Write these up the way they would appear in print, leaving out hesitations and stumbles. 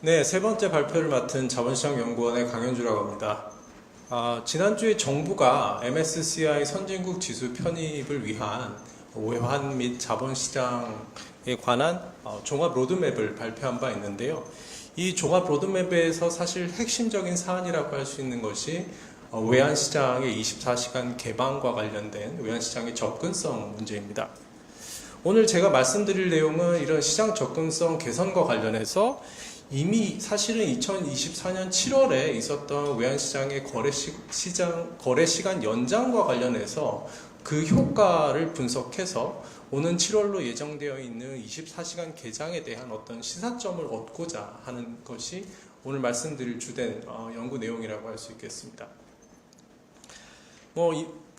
네, 세 번째 발표를 맡은 자본시장연구원의 강현주라고 합니다. 지난주에 정부가 MSCI 선진국 지수 편입을 위한 외환 및 자본시장에 관한 종합 로드맵을 발표한 바 있는데요. 이 종합 로드맵에서 사실 핵심적인 사안이라고 할 수 있는 것이 외환시장의 24시간 개방과 관련된 외환시장의 접근성 문제입니다. 오늘 제가 말씀드릴 내용은 이런 시장 접근성 개선과 관련해서 이미 사실은 2024년 7월에 있었던 외환시장의 거래 시간 연장과 관련해서 그 효과를 분석해서 오는 7월로 예정되어 있는 24시간 개장에 대한 어떤 시사점을 얻고자 하는 것이 오늘 말씀드릴 주된 연구 내용이라고 할 수 있겠습니다.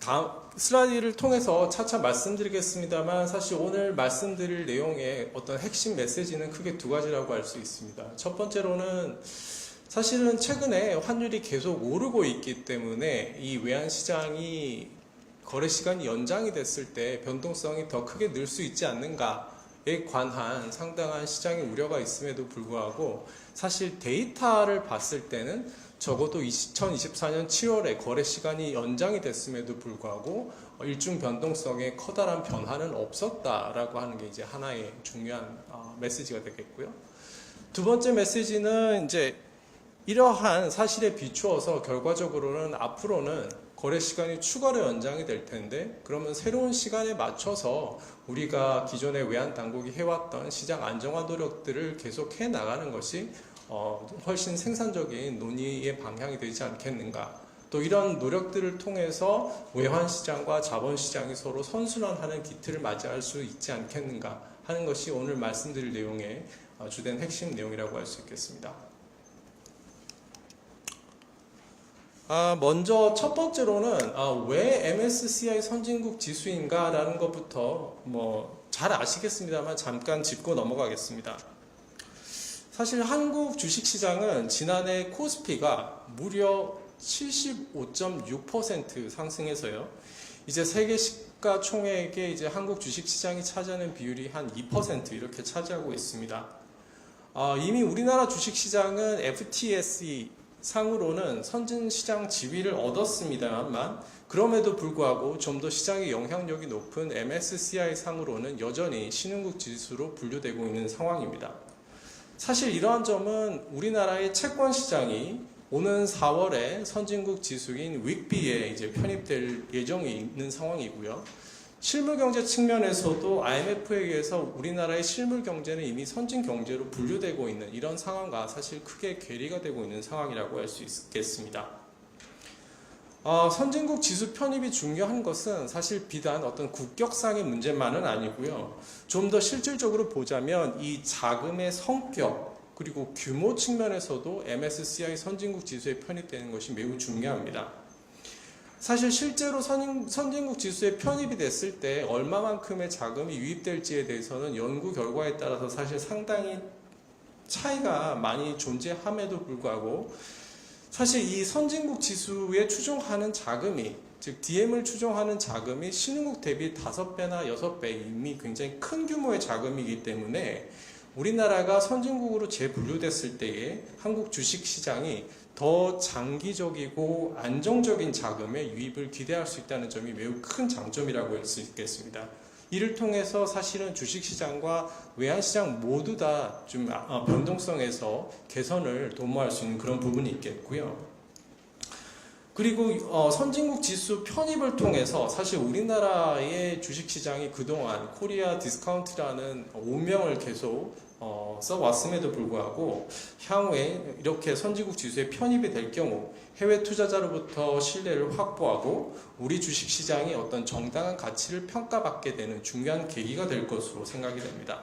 다음 슬라이드를 통해서 차차 말씀드리겠습니다만 사실 오늘 말씀드릴 내용의 어떤 핵심 메시지는 크게 두 가지라고 할 수 있습니다. 첫 번째로는 사실은 최근에 환율이 계속 오르고 있기 때문에 이 외환시장이 거래 시간이 연장이 됐을 때 변동성이 더 크게 늘 수 있지 않는가에 관한 상당한 시장의 우려가 있음에도 불구하고 사실 데이터를 봤을 때는 적어도 2024년 7월에 거래 시간이 연장이 됐음에도 불구하고 일중 변동성에 커다란 변화는 없었다라고 하는 게 이제 하나의 중요한 메시지가 되겠고요. 두 번째 메시지는 이제 이러한 사실에 비추어서 결과적으로는 앞으로는 거래 시간이 추가로 연장이 될 텐데 그러면 새로운 시간에 맞춰서 우리가 기존에 외환 당국이 해왔던 시장 안정화 노력들을 계속 해 나가는 것이 훨씬 생산적인 논의의 방향이 되지 않겠는가. 또 이런 노력들을 통해서 외환시장과 자본시장이 서로 선순환하는 기틀을 맞이할 수 있지 않겠는가 하는 것이 오늘 말씀드릴 내용의 주된 핵심 내용이라고 할 수 있겠습니다. 먼저 첫 번째로는 왜 MSCI 선진국 지수인가 라는 것부터 잘 아시겠습니다만 잠깐 짚고 넘어가겠습니다. 사실 한국 주식시장은 지난해 코스피가 무려 75.6% 상승해서요. 이제 세계 시가총액의 이제 한국 주식시장이 차지하는 비율이 한 2% 이렇게 차지하고 있습니다. 이미 우리나라 주식시장은 FTSE 상으로는 선진시장 지위를 얻었습니다만 그럼에도 불구하고 좀 더 시장의 영향력이 높은 MSCI 상으로는 여전히 신흥국 지수로 분류되고 있는 상황입니다. 사실 이러한 점은 우리나라의 채권 시장이 오는 4월에 선진국 지수인 윅비에 이제 편입될 예정이 있는 상황이고요. 실물 경제 측면에서도 IMF에 의해서 우리나라의 실물 경제는 이미 선진 경제로 분류되고 있는 이런 상황과 사실 크게 괴리가 되고 있는 상황이라고 할 수 있겠습니다. 선진국 지수 편입이 중요한 것은 사실 비단 어떤 국격상의 문제만은 아니고요. 좀 더 실질적으로 보자면 이 자금의 성격 그리고 규모 측면에서도 MSCI 선진국 지수에 편입되는 것이 매우 중요합니다. 사실 실제로 선진국 지수에 편입이 됐을 때 얼마만큼의 자금이 유입될지에 대해서는 연구 결과에 따라서 사실 상당히 차이가 많이 존재함에도 불구하고 사실 이 선진국 지수에 추종하는 자금이 즉 DM을 추종하는 자금이 신흥국 대비 5배나 6배 이미 굉장히 큰 규모의 자금이기 때문에 우리나라가 선진국으로 재분류됐을 때에 한국 주식시장이 더 장기적이고 안정적인 자금의 유입을 기대할 수 있다는 점이 매우 큰 장점이라고 할 수 있겠습니다. 이를 통해서 사실은 주식시장과 외환시장 모두 다 좀 변동성에서 개선을 도모할 수 있는 그런 부분이 있겠고요. 그리고 선진국 지수 편입을 통해서 사실 우리나라의 주식시장이 그동안 코리아 디스카운트라는 오명을 계속 써왔음에도 불구하고 향후에 이렇게 선진국 지수에 편입이 될 경우 해외 투자자로부터 신뢰를 확보하고 우리 주식시장이 어떤 정당한 가치를 평가받게 되는 중요한 계기가 될 것으로 생각이 됩니다.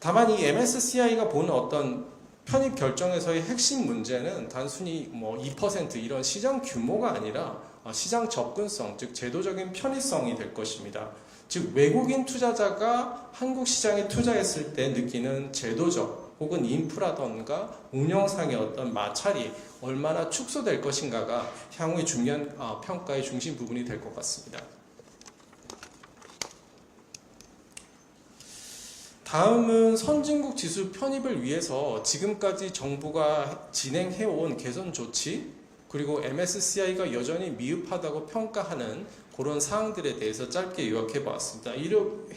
다만 이 MSCI가 보는 어떤 편입 결정에서의 핵심 문제는 단순히 2% 이런 시장 규모가 아니라 시장 접근성, 즉 제도적인 편의성이 될 것입니다. 즉 외국인 투자자가 한국 시장에 투자했을 때 느끼는 제도적 혹은 인프라던가 운영상의 어떤 마찰이 얼마나 축소될 것인가가 향후의 중요한 평가의 중심 부분이 될 것 같습니다. 다음은 선진국 지수 편입을 위해서 지금까지 정부가 진행해온 개선 조치, 그리고 MSCI가 여전히 미흡하다고 평가하는 그런 사항들에 대해서 짧게 요약해 보았습니다.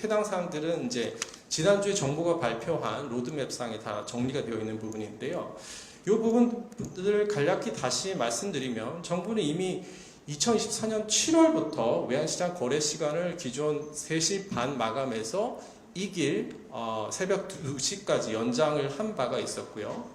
해당 사항들은 이제 지난주에 정부가 발표한 로드맵상에 다 정리가 되어 있는 부분인데요. 이 부분들을 간략히 다시 말씀드리면, 정부는 이미 2024년 7월부터 외환시장 거래 시간을 기존 3시 반 마감해서 이길 새벽 2시까지 연장을 한 바가 있었고요.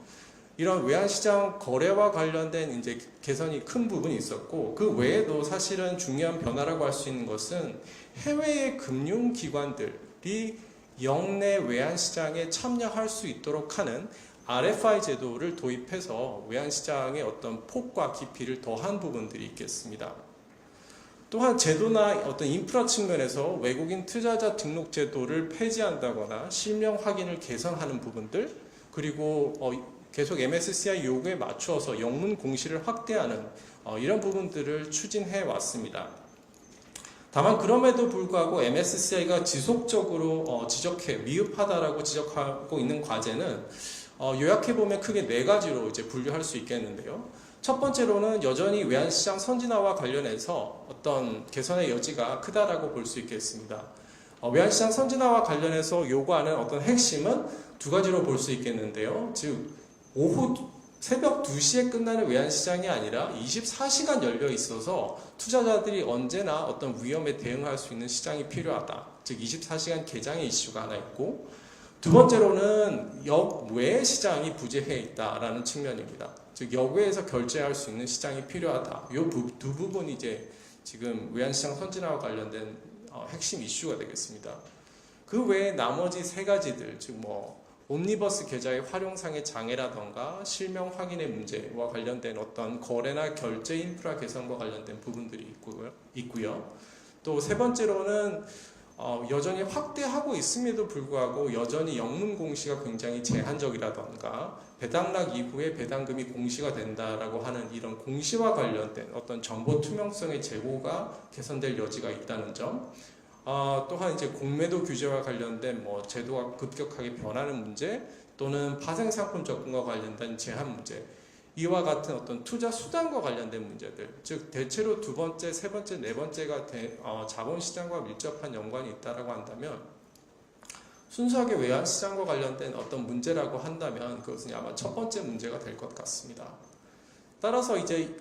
이런 외환시장 거래와 관련된 이제 개선이 큰 부분이 있었고, 그 외에도 사실은 중요한 변화라고 할 수 있는 것은 해외의 금융기관들이 영내 외환시장에 참여할 수 있도록 하는 RFI 제도를 도입해서 외환시장의 어떤 폭과 깊이를 더한 부분들이 있겠습니다. 또한 제도나 어떤 인프라 측면에서 외국인 투자자 등록 제도를 폐지한다거나 실명 확인을 개선하는 부분들, 그리고 계속 MSCI 요구에 맞추어서 영문 공시를 확대하는 이런 부분들을 추진해 왔습니다. 다만 그럼에도 불구하고 MSCI가 지속적으로 미흡하다라고 지적하고 있는 과제는 요약해보면 크게 4가지로 이제 분류할 수 있겠는데요. 첫 번째로는 여전히 외환시장 선진화와 관련해서 어떤 개선의 여지가 크다라고 볼 수 있겠습니다. 외환시장 선진화와 관련해서 요구하는 어떤 핵심은 2가지로 볼 수 있겠는데요. 즉, 오후 새벽 2시에 끝나는 외환시장이 아니라 24시간 열려 있어서 투자자들이 언제나 어떤 위험에 대응할 수 있는 시장이 필요하다. 즉 24시간 개장의 이슈가 하나 있고, 2번째로는 역외 시장이 부재해 있다라는 측면입니다. 즉 역외에서 결제할 수 있는 시장이 필요하다. 이 2부분이 이제 지금 외환시장 선진화와 관련된 핵심 이슈가 되겠습니다. 그 외에 나머지 3가지들, 즉 옴니버스 계좌의 활용상의 장애라던가 실명 확인의 문제와 관련된 어떤 거래나 결제 인프라 개선과 관련된 부분들이 있고요. 또 3번째로는 여전히 확대하고 있음에도 불구하고 여전히 영문 공시가 굉장히 제한적이라던가 배당락 이후에 배당금이 공시가 된다라고 하는 이런 공시와 관련된 어떤 정보 투명성의 제고가 개선될 여지가 있다는 점, 또한 이제 공매도 규제와 관련된 제도가 급격하게 변하는 문제, 또는 파생상품 접근과 관련된 제한 문제, 이와 같은 어떤 투자 수단과 관련된 문제들, 즉 대체로 2번째, 3번째, 4번째가 자본시장과 밀접한 연관이 있다라고 한다면, 순수하게 외환시장과 관련된 어떤 문제라고 한다면 그것은 아마 첫 번째 문제가 될 것 같습니다. 따라서 이제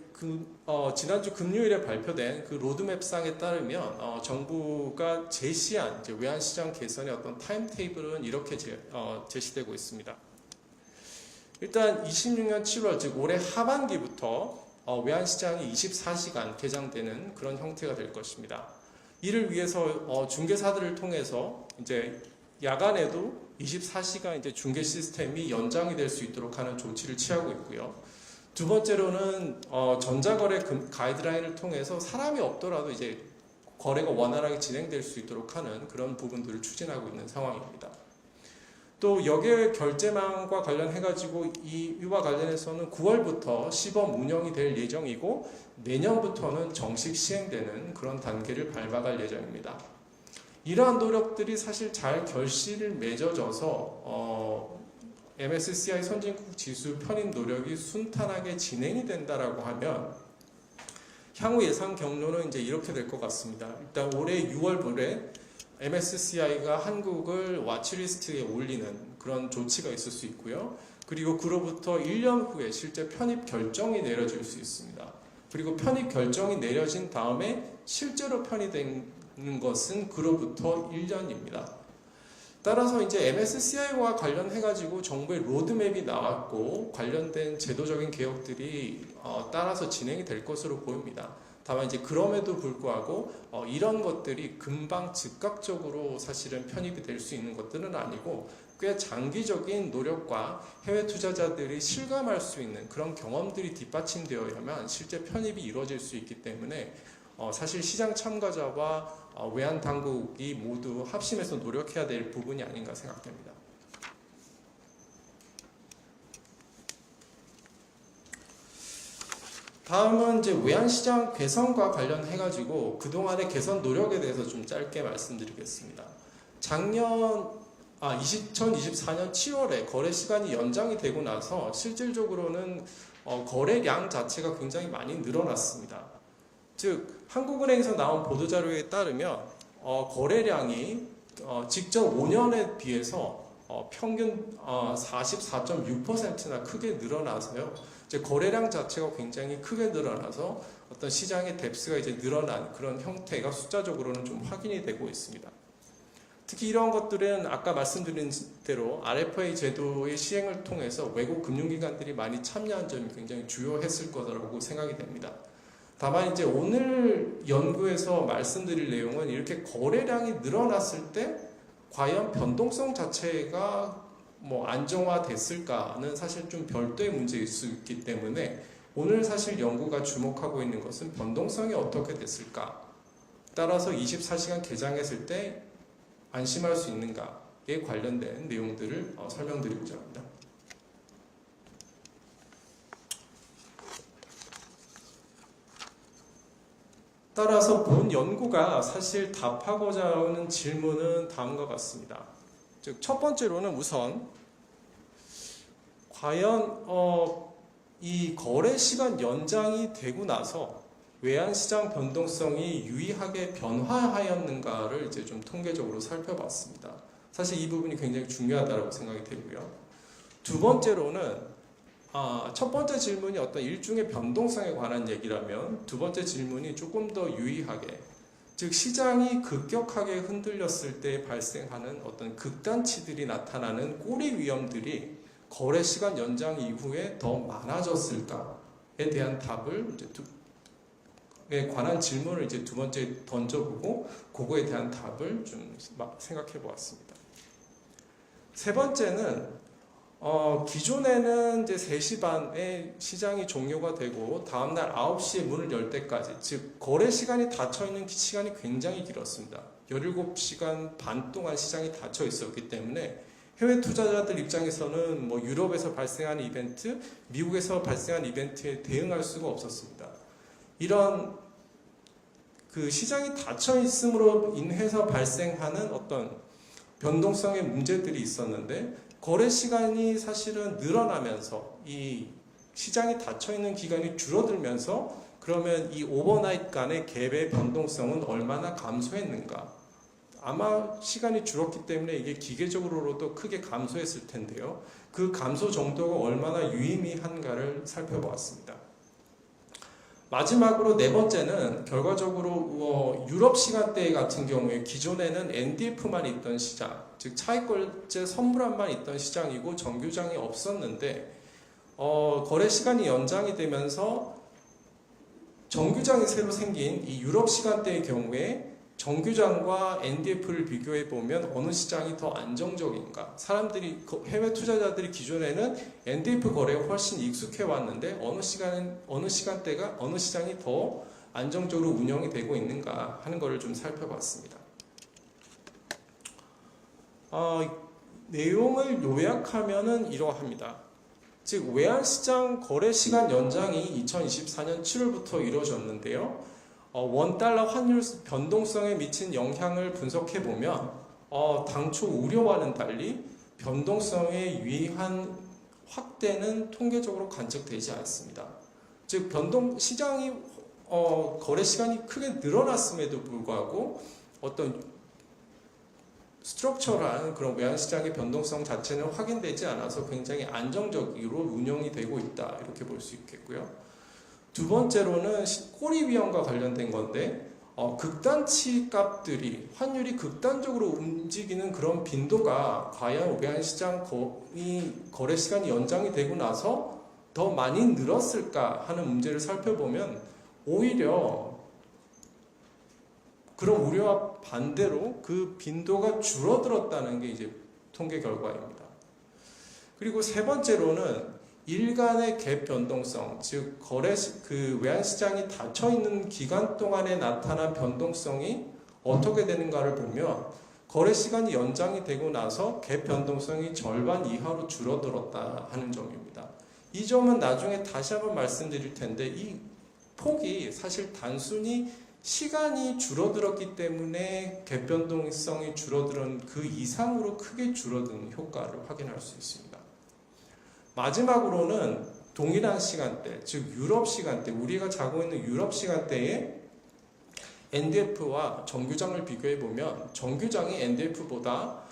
지난주 금요일에 발표된 그 로드맵상에 따르면 정부가 제시한 이제 외환시장 개선의 어떤 타임테이블은 이렇게 제시되고 있습니다. 일단 26년 7월, 즉 올해 하반기부터 외환시장이 24시간 개장되는 그런 형태가 될 것입니다. 이를 위해서 중개사들을 통해서 이제 야간에도 24시간 이제 중개 시스템이 연장이 될 수 있도록 하는 조치를 취하고 있고요. 2번째로는 전자거래 가이드라인을 통해서 사람이 없더라도 이제 거래가 원활하게 진행될 수 있도록 하는 그런 부분들을 추진하고 있는 상황입니다. 또 여객 결제망과 관련해가지고 이와 관련해서는 9월부터 시범 운영이 될 예정이고, 내년부터는 정식 시행되는 그런 단계를 밟아갈 예정입니다. 이러한 노력들이 사실 잘 결실을 맺어져서 MSCI 선진국 지수 편입 노력이 순탄하게 진행이 된다라고 하면 향후 예상 경로는 이제 이렇게 될 것 같습니다. 일단 올해 6월에 MSCI가 한국을 와치리스트에 올리는 그런 조치가 있을 수 있고요. 그리고 그로부터 1년 후에 실제 편입 결정이 내려질 수 있습니다. 그리고 편입 결정이 내려진 다음에 실제로 편입되는 것은 그로부터 1년입니다. 따라서 이제 MSCI와 관련해가지고 정부의 로드맵이 나왔고 관련된 제도적인 개혁들이 따라서 진행이 될 것으로 보입니다. 다만 이제 그럼에도 불구하고 이런 것들이 금방 즉각적으로 사실은 편입이 될 수 있는 것들은 아니고 꽤 장기적인 노력과 해외 투자자들이 실감할 수 있는 그런 경험들이 뒷받침되어야만 실제 편입이 이루어질 수 있기 때문에 사실 시장 참가자와 외환 당국이 모두 합심해서 노력해야 될 부분이 아닌가 생각됩니다. 다음은 이제 외환시장 개선과 관련해가지고 그동안의 개선 노력에 대해서 좀 짧게 말씀드리겠습니다. 작년 2024년 7월에 거래 시간이 연장이 되고 나서 실질적으로는 거래량 자체가 굉장히 많이 늘어났습니다. 즉 한국은행에서 나온 보도자료에 따르면 거래량이 직전 5년에 비해서 평균 44.6%나 크게 늘어나서요. 이제 거래량 자체가 굉장히 크게 늘어나서 어떤 시장의 뎁스가 이제 늘어난 그런 형태가 숫자적으로는 좀 확인이 되고 있습니다. 특히 이러한 것들은 아까 말씀드린 대로 RFA 제도의 시행을 통해서 외국 금융기관들이 많이 참여한 점이 굉장히 주요했을 거라고 생각이 됩니다. 다만 이제 오늘 연구에서 말씀드릴 내용은 이렇게 거래량이 늘어났을 때 과연 변동성 자체가 안정화됐을까는 사실 좀 별도의 문제일 수 있기 때문에 오늘 사실 연구가 주목하고 있는 것은 변동성이 어떻게 됐을까, 따라서 24시간 개장했을 때 안심할 수 있는가에 관련된 내용들을 설명드리고자 합니다. 따라서 본 연구가 사실 답하고자 하는 질문은 다음과 같습니다. 즉, 첫 번째로는 우선 과연 이 거래 시간 연장이 되고 나서 외환시장 변동성이 유의하게 변화하였는가를 이제 좀 통계적으로 살펴봤습니다. 사실 이 부분이 굉장히 중요하다고 생각이 되고요. 두 번째로는 첫 번째 질문이 어떤 일종의 변동성에 관한 얘기라면 두 번째 질문이 조금 더 유의하게, 즉 시장이 급격하게 흔들렸을 때 발생하는 어떤 극단치들이 나타나는 꼬리 위험들이 거래 시간 연장 이후에 더 많아졌을까에 대한 답을 에 관한 질문을 이제 두 번째 던져보고 그거에 대한 답을 좀 생각해 보았습니다. 세 번째는 기존에는 이제 3시 반에 시장이 종료가 되고 다음날 9시에 문을 열 때까지, 즉 거래 시간이 닫혀 있는 시간이 굉장히 길었습니다. 17시간 반 동안 시장이 닫혀 있었기 때문에 해외 투자자들 입장에서는 유럽에서 발생한 이벤트, 미국에서 발생한 이벤트에 대응할 수가 없었습니다. 이런 그 시장이 닫혀 있음으로 인해서 발생하는 어떤 변동성의 문제들이 있었는데, 거래 시간이 사실은 늘어나면서 이 시장이 닫혀 있는 기간이 줄어들면서 그러면 이 오버나잇 간의 갭의 변동성은 얼마나 감소했는가? 아마 시간이 줄었기 때문에 이게 기계적으로도 크게 감소했을 텐데요. 그 감소 정도가 얼마나 유의미한가를 살펴보았습니다. 마지막으로 네 번째는 결과적으로 유럽 시간대 같은 경우에 기존에는 NDF만 있던 시장, 즉 차익골제 선물함만 있던 시장이고 정규장이 없었는데 거래 시간이 연장이 되면서 정규장이 새로 생긴 이 유럽 시간대의 경우에 정규장과 NDF를 비교해 보면 어느 시장이 더 안정적인가? 사람들이, 해외 투자자들이 기존에는 NDF 거래에 훨씬 익숙해 왔는데 어느 시간대가 어느 시장이 더 안정적으로 운영이 되고 있는가 하는 것을 좀 살펴봤습니다. 내용을 요약하면은 이러합니다. 즉 외환시장 거래 시간 연장이 2024년 7월부터 이루어졌는데요. 원달러 환율 변동성에 미친 영향을 분석해 보면 당초 우려와는 달리 변동성에 유의한 확대는 통계적으로 관측되지 않습니다. 즉 시장이 거래 시간이 크게 늘어났음에도 불구하고 어떤 스트럭처란 그런 외환시장의 변동성 자체는 확인되지 않아서 굉장히 안정적으로 운영이 되고 있다, 이렇게 볼 수 있겠고요. 두 번째로는 꼬리 위험과 관련된 건데 극단치 값들이, 환율이 극단적으로 움직이는 그런 빈도가 과연 외환시장 거래 시간이 연장이 되고 나서 더 많이 늘었을까 하는 문제를 살펴보면 오히려 그런 우려와 반대로 그 빈도가 줄어들었다는 게 이제 통계 결과입니다. 그리고 세 번째로는 일간의 갭 변동성, 즉 외환시장이 닫혀 있는 기간 동안에 나타난 변동성이 어떻게 되는가를 보면 거래 시간이 연장이 되고 나서 갭 변동성이 절반 이하로 줄어들었다 하는 점입니다. 이 점은 나중에 다시 한번 말씀드릴 텐데 이 폭이 사실 단순히 시간이 줄어들었기 때문에 갭 변동성이 줄어든 그 이상으로 크게 줄어든 효과를 확인할 수 있습니다. 마지막으로는 동일한 시간대, 즉 유럽 시간대, 우리가 자고 있는 유럽 시간대에 NDF와 정규장을 비교해 보면 정규장이 NDF보다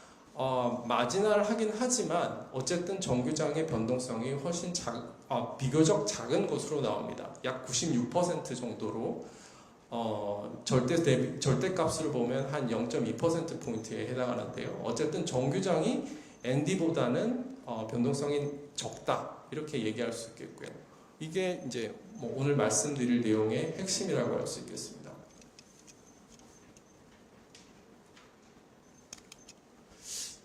마지널하긴 하지만 어쨌든 정규장의 변동성이 훨씬 비교적 작은 것으로 나옵니다. 약 96% 정도로 절대값으로 보면 한 0.2%포인트에 해당하는데요. 어쨌든 정규장이 ND보다는 변동성이 적다 이렇게 얘기할 수 있겠고요. 이게 이제 뭐 오늘 말씀드릴 내용의 핵심이라고 할 수 있겠습니다.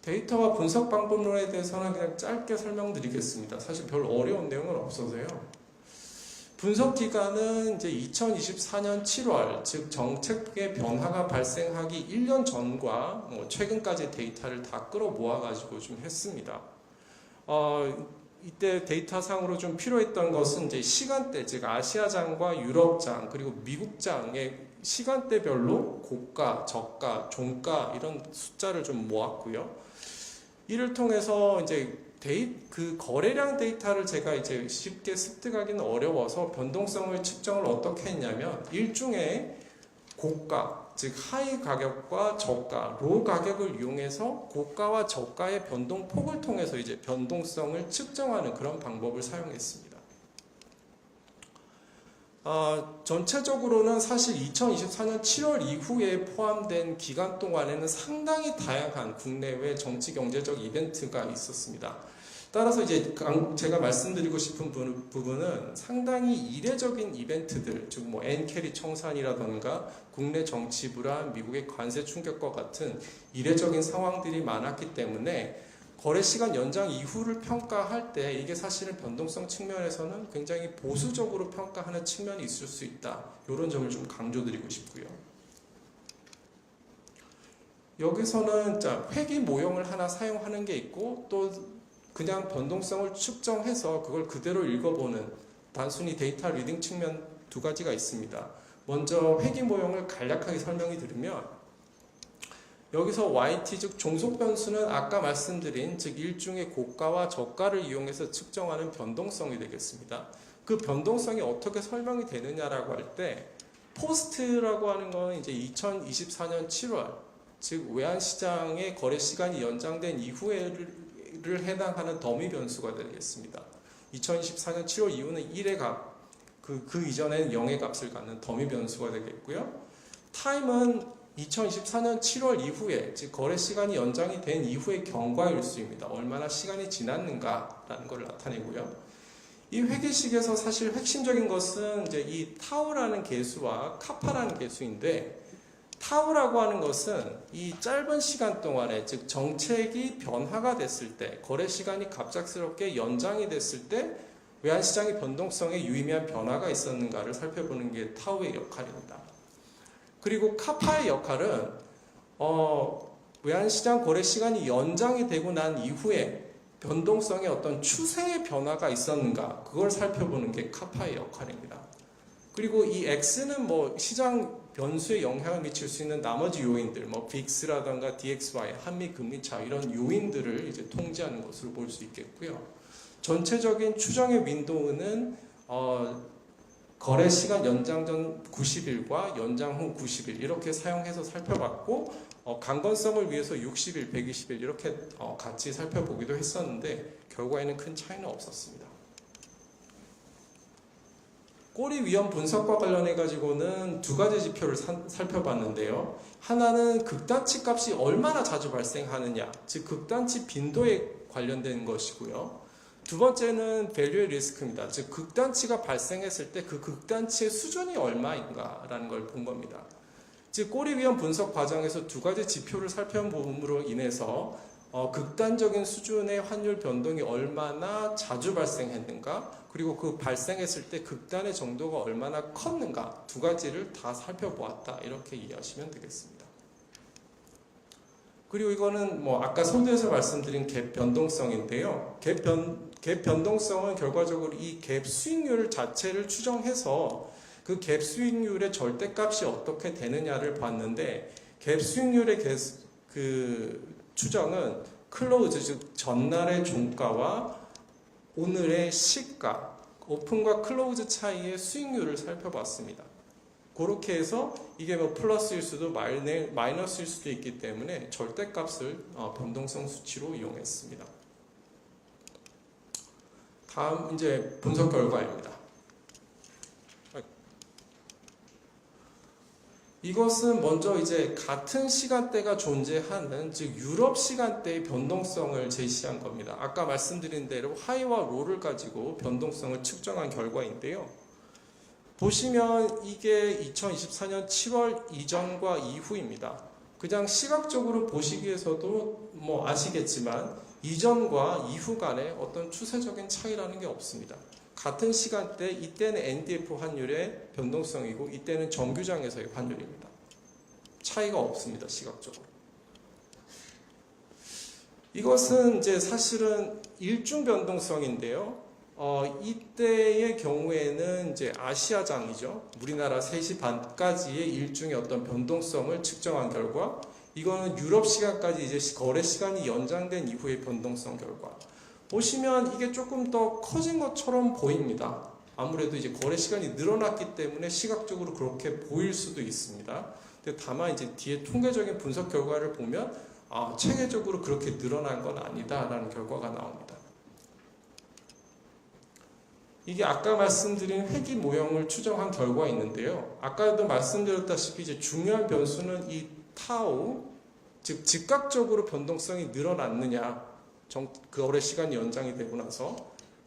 데이터와 분석 방법론에 대해서는 그냥 짧게 설명드리겠습니다. 사실 별 어려운 내용은 없어서요. 분석 기간은 이제 2024년 7월, 즉 정책의 변화가 발생하기 1년 전과 최근까지 데이터를 다 끌어 모아가지고 좀 했습니다. 이때 데이터상으로 좀 필요했던 것은 이제 시간대, 즉 아시아장과 유럽장 그리고 미국장의 시간대별로 고가, 저가, 종가 이런 숫자를 좀 모았고요. 이를 통해서 이제 그 거래량 데이터를 제가 이제 쉽게 습득하기는 어려워서 변동성을 측정을 어떻게 했냐면 일종의 고가, 즉 하이 가격과 저가, 로 가격을 이용해서 고가와 저가의 변동폭을 통해서 이제 변동성을 측정하는 그런 방법을 사용했습니다. 전체적으로는 사실 2024년 7월 이후에 포함된 기간 동안에는 상당히 다양한 국내외 정치 경제적 이벤트가 있었습니다. 따라서 이제 제가 말씀드리고 싶은 부분은 상당히 이례적인 이벤트들, 즉 뭐 엔캐리 청산이라던가 국내 정치 불안, 미국의 관세 충격과 같은 이례적인 상황들이 많았기 때문에 거래 시간 연장 이후를 평가할 때 이게 사실은 변동성 측면에서는 굉장히 보수적으로 평가하는 측면이 있을 수 있다. 이런 점을 좀 강조드리고 싶고요. 여기서는 회귀 모형을 하나 사용하는 게 있고 또 그냥 변동성을 측정해서 그걸 그대로 읽어보는 단순히 데이터 리딩 측면 두 가지가 있습니다. 먼저 회귀 모형을 간략하게 설명해 드리면 여기서 YT 즉 종속 변수는 아까 말씀드린 즉 일종의 고가와 저가를 이용해서 측정하는 변동성이 되겠습니다. 그 변동성이 어떻게 설명이 되느냐라고 할 때 포스트라고 하는 건 이제 2024년 7월 즉 외환시장의 거래 시간이 연장된 이후에를 해당하는 더미 변수가 되겠습니다. 2024년 7월 이후는 1의 값, 그 이전에는 0의 값을 갖는 더미 변수가 되겠고요. 타임은 2024년 7월 이후에, 즉 거래 시간이 연장이 된 이후의 경과일수입니다. 얼마나 시간이 지났는가라는 걸 나타내고요. 이 회계식에서 사실 핵심적인 것은 이제 이 타우라는 계수와 카파라는 계수인데, 타우라고 하는 것은 이 짧은 시간 동안에, 즉 정책이 변화가 됐을 때, 거래 시간이 갑작스럽게 연장이 됐을 때 외환시장의 변동성에 유의미한 변화가 있었는가를 살펴보는 게 타우의 역할입니다. 그리고 카파의 역할은 외환시장 거래 시간이 연장이 되고 난 이후에 변동성의 어떤 추세의 변화가 있었는가 그걸 살펴보는 게 카파의 역할입니다. 그리고 이 X는 뭐 시장 변수에 영향을 미칠 수 있는 나머지 요인들, 뭐 VIX라든가 DXY, 한미 금리 차 이런 요인들을 이제 통제하는 것으로 볼 수 있겠고요. 전체적인 추정의 윈도우는 거래 시간 연장 전 90일과 연장 후 90일 이렇게 사용해서 살펴봤고 강건성을 위해서 60일, 120일 이렇게 같이 살펴보기도 했었는데 결과에는 큰 차이는 없었습니다. 꼬리 위험 분석과 관련해 가지고는 두 가지 지표를 살펴봤는데요. 하나는 극단치 값이 얼마나 자주 발생하느냐, 즉 극단치 빈도에 관련된 것이고요. 두 번째는 밸류의 리스크입니다. 즉 극단치가 발생했을 때 그 극단치의 수준이 얼마인가라는 걸 본 겁니다. 즉 꼬리 위험 분석 과정에서 두 가지 지표를 살펴봄으로 인해서 극단적인 수준의 환율 변동이 얼마나 자주 발생했는가, 그리고 그 발생했을 때 극단의 정도가 얼마나 컸는가, 두 가지를 다 살펴보았다 이렇게 이해하시면 되겠습니다. 그리고 이거는 뭐 아까 서두에서 말씀드린 갭 변동성인데요. 갭 변동성은 결과적으로 이 갭 수익률 자체를 추정해서 그 갭 수익률의 절대값이 어떻게 되느냐를 봤는데 갭 수익률의 그 추정은 클로즈 즉 전날의 종가와 오늘의 시가 오픈과 클로즈 차이의 수익률을 살펴봤습니다. 그렇게 해서 이게 뭐 플러스일 수도 마이너스일 수도 있기 때문에 절대값을 변동성 수치로 이용했습니다. 다음 이제 분석 결과입니다. 이것은 먼저 이제 같은 시간대가 존재하는 즉 유럽 시간대의 변동성을 제시한 겁니다. 아까 말씀드린 대로 하이와 로를 가지고 변동성을 측정한 결과인데요. 보시면 이게 2024년 7월 이전과 이후입니다. 그냥 시각적으로 보시기에서도 뭐 아시겠지만 이전과 이후 간에 어떤 추세적인 차이라는 게 없습니다. 같은 시간대 이때는 NDF 환율의 변동성이고 이때는 정규장에서의 환율입니다. 차이가 없습니다. 시각적으로. 이것은 이제 사실은 일중 변동성인데요. 이때의 경우에는 이제 아시아장이죠. 우리나라 3시 반까지의 일중의 어떤 변동성을 측정한 결과, 이거는 유럽 시간까지 이제 거래 시간이 연장된 이후의 변동성 결과. 보시면 이게 조금 더 커진 것처럼 보입니다. 아무래도 이제 거래 시간이 늘어났기 때문에 시각적으로 그렇게 보일 수도 있습니다. 근데 다만 이제 뒤에 통계적인 분석 결과를 보면 체계적으로 그렇게 늘어난 건 아니다라는 결과가 나옵니다. 이게 아까 말씀드린 회귀 모형을 추정한 결과가 있는데요. 아까도 말씀드렸다시피 이제 중요한 변수는 이 타우, 즉 즉각적으로 변동성이 늘어났느냐, 거래 시간이 연장이 되고 나서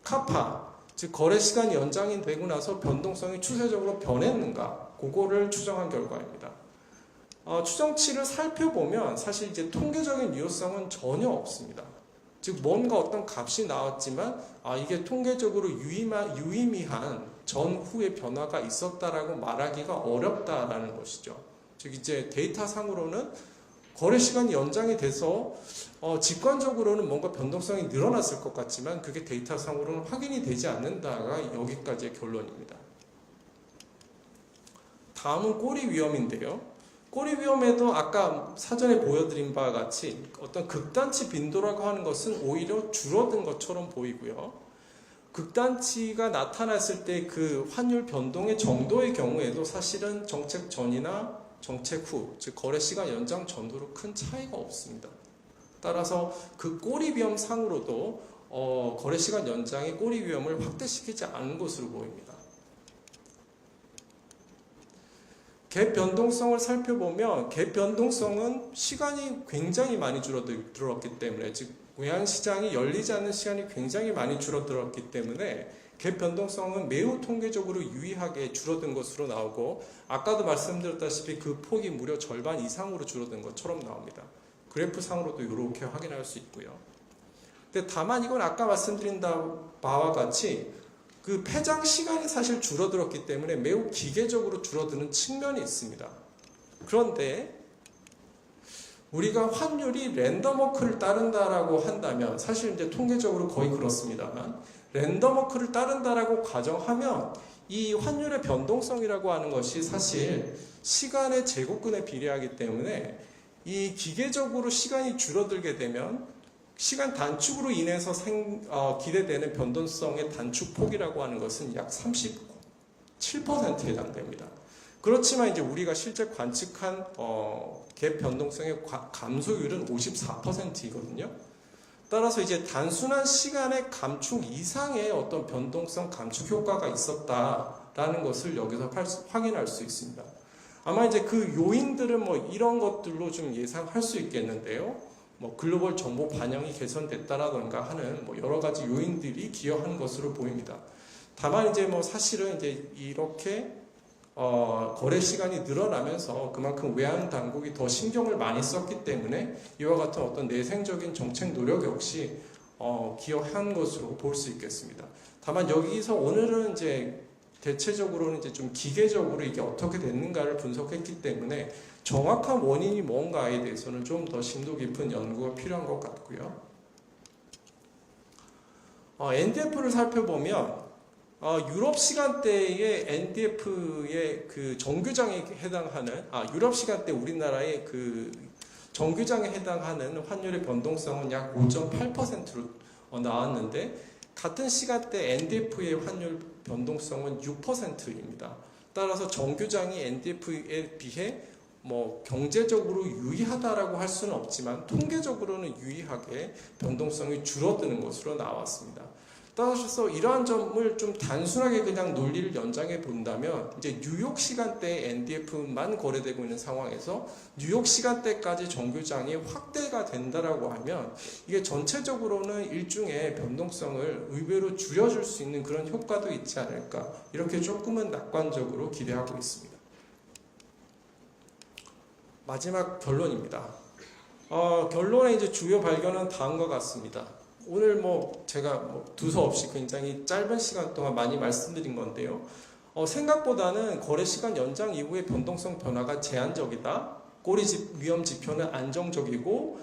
카파, 즉 거래 시간이 연장이 되고 나서 변동성이 추세적으로 변했는가, 그거를 추정한 결과입니다. 추정치를 살펴보면 사실 이제 통계적인 유효성은 전혀 없습니다. 즉 뭔가 어떤 값이 나왔지만 이게 통계적으로 유의미한 전후의 변화가 있었다라고 말하기가 어렵다라는 것이죠. 즉 이제 데이터상으로는 거래 시간이 연장이 돼서 직관적으로는 뭔가 변동성이 늘어났을 것 같지만 그게 데이터상으로는 확인이 되지 않는다가 여기까지의 결론입니다. 다음은 꼬리 위험인데요. 꼬리 위험에도 아까 사전에 보여드린 바와 같이 어떤 극단치 빈도라고 하는 것은 오히려 줄어든 것처럼 보이고요. 극단치가 나타났을 때 그 환율 변동의 정도의 경우에도 사실은 정책 전이나 정책 후, 즉 거래 시간 연장 전후로 큰 차이가 없습니다. 따라서 그 꼬리 위험 상으로도 거래 시간 연장의 꼬리 위험을 확대시키지 않은 것으로 보입니다. 갭 변동성을 살펴보면 갭 변동성은 시간이 굉장히 많이 줄어들었기 때문에, 즉 외환시장이 열리지 않는 시간이 굉장히 많이 줄어들었기 때문에 갭 변동성은 매우 통계적으로 유의하게 줄어든 것으로 나오고, 아까도 말씀드렸다시피 그 폭이 무려 절반 이상으로 줄어든 것처럼 나옵니다. 그래프상으로도 이렇게 확인할 수 있고요. 근데 다만 이건 아까 말씀드린 바와 같이 그 폐장 시간이 사실 줄어들었기 때문에 매우 기계적으로 줄어드는 측면이 있습니다. 그런데 우리가 환율이 랜덤워크를 따른다라고 한다면, 사실 이제 통계적으로 거의 그렇습니다만, 랜덤워크를 따른다라고 가정하면 이 환율의 변동성이라고 하는 것이 사실 시간의 제곱근에 비례하기 때문에 이 기계적으로 시간이 줄어들게 되면 시간 단축으로 인해서 기대되는 변동성의 단축폭이라고 하는 것은 약 37%에 해당됩니다. 그렇지만 이제 우리가 실제 관측한 갭 변동성의 감소율은 54%이거든요. 따라서 이제 단순한 시간의 감축 이상의 어떤 변동성 감축 효과가 있었다라는 것을 여기서 확인할 수 있습니다. 아마 이제 그 요인들은 뭐 이런 것들로 좀 예상할 수 있겠는데요. 뭐 글로벌 정보 반영이 개선됐다라던가 하는 뭐 여러 가지 요인들이 기여하는 것으로 보입니다. 다만 이제 뭐 사실은 이제 이렇게 거래 시간이 늘어나면서 그만큼 외환 당국이 더 신경을 많이 썼기 때문에 이와 같은 어떤 내생적인 정책 노력 역시 기여한 것으로 볼 수 있겠습니다. 다만 여기서 오늘은 이제 대체적으로는 이제 좀 기계적으로 이게 어떻게 됐는가를 분석했기 때문에 정확한 원인이 뭔가에 대해서는 좀 더 심도 깊은 연구가 필요한 것 같고요. NDF를 살펴보면 유럽 시간대의 NDF의 그 정규장에 해당하는 유럽 시간대 우리나라의 그 정규장에 해당하는 환율의 변동성은 약 5.8%로 나왔는데 같은 시간대 NDF의 환율 변동성은 6%입니다. 따라서 정규장이 NDF에 비해 뭐 경제적으로 유의하다라고 할 수는 없지만 통계적으로는 유의하게 변동성이 줄어드는 것으로 나왔습니다. 따라서 이러한 점을 좀 단순하게 그냥 논리를 연장해 본다면 이제 뉴욕 시간대에 NDF만 거래되고 있는 상황에서 뉴욕 시간대까지 정규장이 확대가 된다라고 하면 이게 전체적으로는 일종의 변동성을 의외로 줄여줄 수 있는 그런 효과도 있지 않을까 이렇게 조금은 낙관적으로 기대하고 있습니다. 마지막 결론입니다. 결론의 이제 주요 발견은 다음과 같습니다. 오늘 제가 두서없이 굉장히 짧은 시간 동안 많이 말씀드린 건데요. 생각보다는 거래 시간 연장 이후의 변동성 변화가 제한적이다. 꼬리집 위험 지표는 안정적이고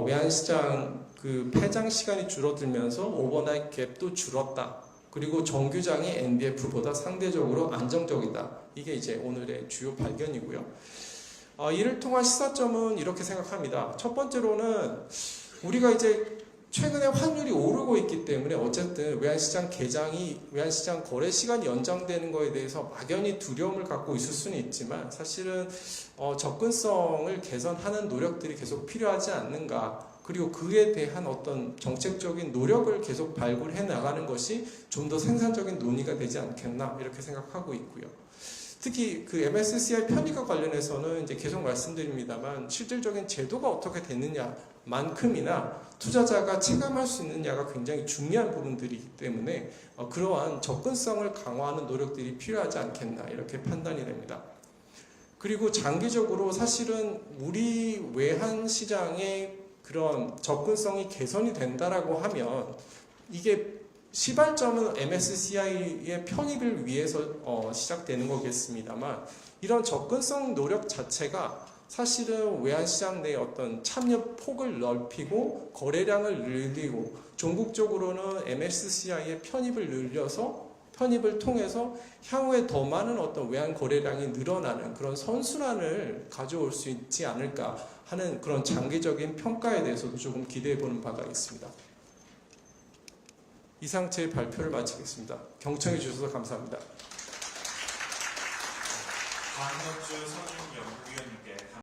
외환시장 그 폐장 시간이 줄어들면서 오버나잇 갭도 줄었다. 그리고 정규장이 NDF보다 상대적으로 안정적이다. 이게 이제 오늘의 주요 발견이고요. 이를 통한 시사점은 이렇게 생각합니다. 첫 번째로는 우리가 이제 최근에 환율이 오르고 있기 때문에 어쨌든 외환시장 거래 시간이 연장되는 것에 대해서 막연히 두려움을 갖고 있을 수는 있지만 사실은 접근성을 개선하는 노력들이 계속 필요하지 않는가. 그리고 그에 대한 어떤 정책적인 노력을 계속 발굴해 나가는 것이 좀 더 생산적인 논의가 되지 않겠나 이렇게 생각하고 있고요. 특히 그 MSCI 편입과 관련해서는 이제 계속 말씀드립니다만 실질적인 제도가 어떻게 됐느냐만큼이나 투자자가 체감할 수 있느냐가 굉장히 중요한 부분들이기 때문에 그러한 접근성을 강화하는 노력들이 필요하지 않겠나 이렇게 판단이 됩니다. 그리고 장기적으로 사실은 우리 외환 시장의 그런 접근성이 개선이 된다라고 하면 이게 시발점은 MSCI의 편입을 위해서 시작되는 거겠습니다만 이런 접근성 노력 자체가 사실은 외환시장 내 어떤 참여 폭을 넓히고 거래량을 늘리고 종국적으로는 MSCI의 편입을 늘려서 편입을 통해서 향후에 더 많은 어떤 외환 거래량이 늘어나는 그런 선순환을 가져올 수 있지 않을까 하는 그런 장기적인 평가에 대해서도 조금 기대해 보는 바가 있습니다. 이상 제 발표를 마치겠습니다. 경청해 주셔서 감사합니다. 강현주 선임연구위원님께